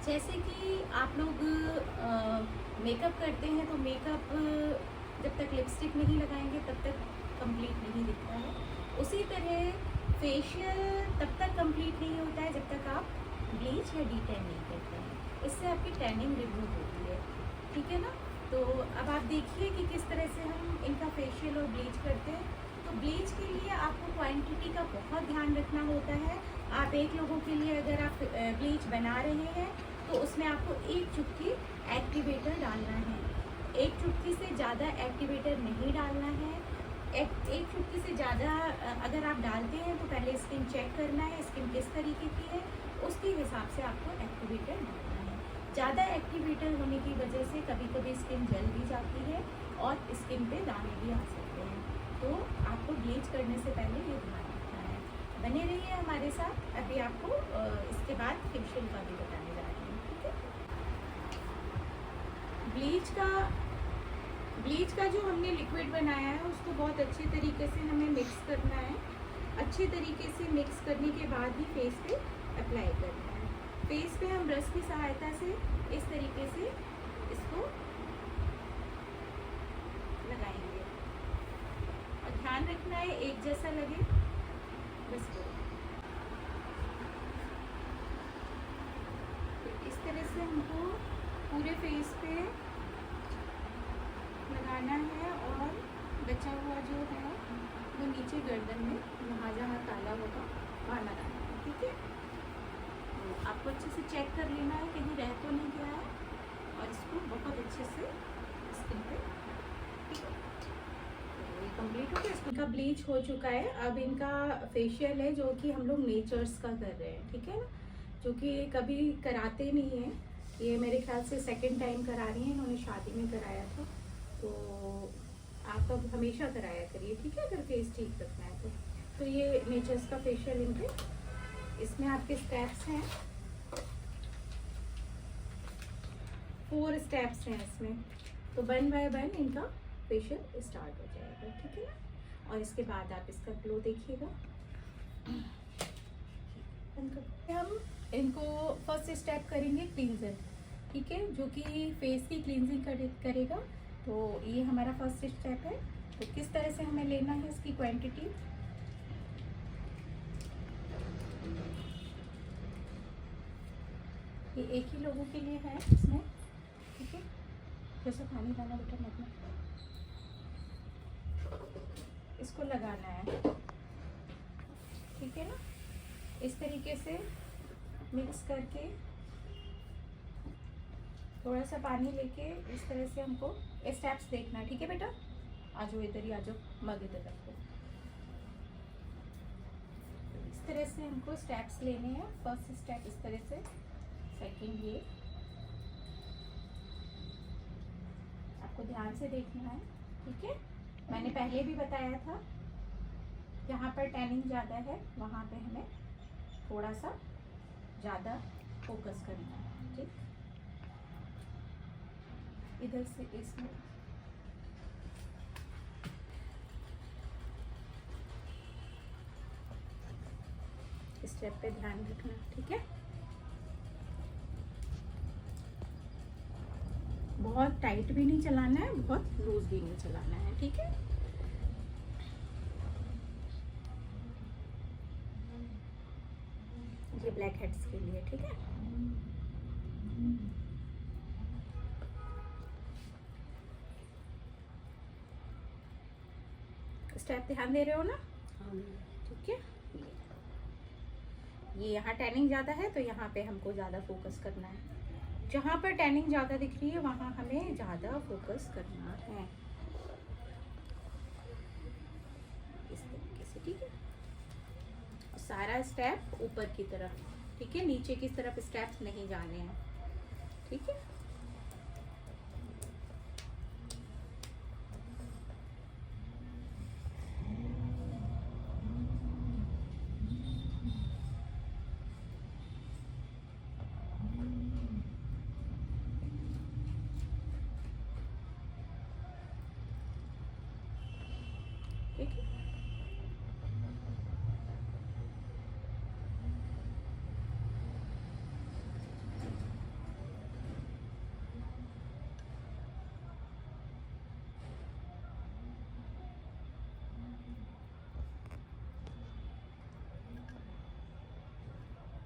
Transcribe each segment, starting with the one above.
जैसे कि आप लोग मेकअप करते हैं तो मेकअप जब तक लिपस्टिक नहीं लगाएंगे तब तक कंप्लीट नहीं दिखता है। उसी तरह फेशियल तब तक कंप्लीट नहीं होता है जब तक आप ब्लीच या डीटैन नहीं करते हैं। इससे आपकी टैनिंग रिमूव होती है, ठीक है ना। तो अब आप देखिए कि किस तरह से हम इनका फेशियल और ब्लीच करते हैं। तो ब्लीच के लिए आपको क्वांटिटी का बहुत ध्यान रखना होता है। आप एक लोगों के लिए अगर आप ब्लीच बना रहे हैं तो उसमें आपको एक चुटकी एक्टिवेटर डालना है। एक चुटकी से ज़्यादा एक्टिवेटर नहीं डालना है। एक चुटकी से ज़्यादा अगर आप डालते हैं तो पहले स्किन चेक करना है, स्किन किस तरीके की है, उसके हिसाब से आपको एक्टिवेटर डालना है। ज़्यादा एक्टिवेटर होने की वजह से कभी कभी स्किन जल भी जाती है और स्किन पे दाने भी आ सकते हैं। तो आपको ब्लीच करने से पहले ये ध्यान रखना है। बने रहिए हमारे साथ, अभी आपको इसके बाद फेशियल का भी बताने जा रही हूँ, ठीक है। ब्लीच का जो हमने लिक्विड बनाया है उसको बहुत अच्छे तरीके से हमें मिक्स करना है। अच्छे तरीके से मिक्स करने के बाद ही फेस पे अप्लाई करना है। फेस पे हम ब्रश की सहायता से इस तरीके से इसको लगाएंगे और ध्यान रखना है एक जैसा लगे, बस वो। तो इस तरह से हमको पूरे फेस पे लगाना है और बचा हुआ जो है वो नीचे गर्दन में जहाँ जहाँ काला होगा वहाँ लगाना है, ठीक है। तो आपको अच्छे से चेक कर लेना है कहीं रह तो नहीं गया है और इसको बहुत अच्छे से स्किन पे, ठीक है। तो ये कंप्लीट हो गया। इनका ब्लीच हो चुका है। अब इनका फेशियल है जो कि हम लोग नेचर्स का कर रहे हैं, ठीक है ना, जो कि कभी कराते नहीं हैं। ये मेरे ख्याल से सेकंड टाइम करा रही हैं, इन्होंने शादी में कराया था। तो आप अब हमेशा कराया करिए, ठीक है, अगर फेस ठीक रखना है तो ये नेचर्स का फेशियल इनके, इसमें आपके स्टेप्स हैं, 4 स्टेप्स हैं इसमें। तो 1 बाय 1 इनका फेशियल स्टार्ट हो जाएगा, ठीक है ना। और इसके बाद आप इसका ग्लो देखिएगा। हम इनको फर्स्ट स्टेप करेंगे क्लींजर, ठीक है, जो कि फेस की क्लींजिंग करेगा। तो ये हमारा फर्स्ट स्टेप है। तो किस तरह से हमें लेना है इसकी क्वांटिटी, ये एक ही लोगों के लिए है इसमें, ठीक है। जैसे पानी डालना बेटा मत में, इसको लगाना है, ठीक है ना। इस तरीके से मिक्स करके थोड़ा सा पानी लेके इस तरह से हमको स्टेप्स देखना है, ठीक है बेटा। आ जाओ इधर ही आ जाओ, मग इधर रखो। इस तरह से हमको स्टेप्स लेने हैं। फर्स्ट स्टेप इस तरह से, सेकंड ये, आपको ध्यान से देखना है, ठीक है। मैंने पहले भी बताया था, जहाँ पर टैनिंग ज़्यादा है वहाँ पे हमें थोड़ा सा ज़्यादा फोकस करना है, ठीक। इधर से इसमें स्टेप पे ध्यान रखना, ठीक है। बहुत टाइट भी नहीं चलाना है, बहुत लूज भी नहीं चलाना है, ठीक है। ये ब्लैक हेड्स के लिए, ठीक है। स्टेप ध्यान दे रहे हो ना, ठीक है। ये यहाँ टैनिंग ज़्यादा है तो यहाँ पे हमको ज़्यादा फोकस करना है। जहाँ पर टैनिंग ज़्यादा दिख रही है वहाँ हमें ज़्यादा फोकस करना है, इस तरीके से, ठीक है। और सारा स्टेप ऊपर की तरफ, ठीक है, नीचे की तरफ स्टेप्स नहीं जाने हैं, ठीक है। ठीक है।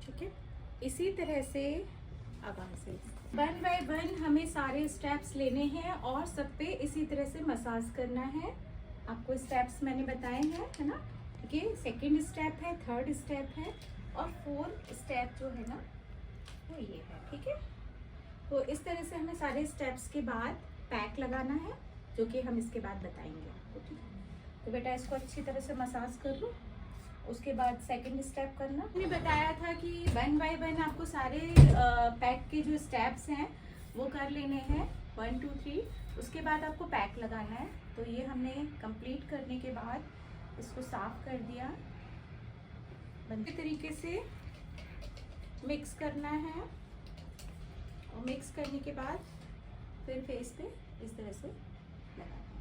ठीक है। इसी तरह से अब से 1 बाय 1 हमें सारे स्टेप्स लेने हैं और सब पे इसी तरह से मसाज करना है। आपको स्टेप्स मैंने बताए हैं, है ना। ठीक है, सेकेंड स्टेप है, थर्ड स्टेप है और फोर्थ स्टेप जो है ना वो ये है। ठीक है, तो इस तरह से हमें सारे स्टेप्स के बाद पैक लगाना है, जो कि हम इसके बाद बताएंगे आपको। ठीक है, तो बेटा इसको अच्छी तरह से मसाज कर लो। उसके बाद सेकंड स्टेप करना। मैंने बताया था कि 1 बाय 1 आपको सारे पैक के जो स्टेप्स हैं वो कर लेने हैं, 1 2 3। उसके बाद आपको पैक लगाना है। तो ये हमने कंप्लीट करने के बाद इसको साफ कर दिया। बनते तरीके से मिक्स करना है और मिक्स करने के बाद फिर फेस पे इस तरह से लगाना है।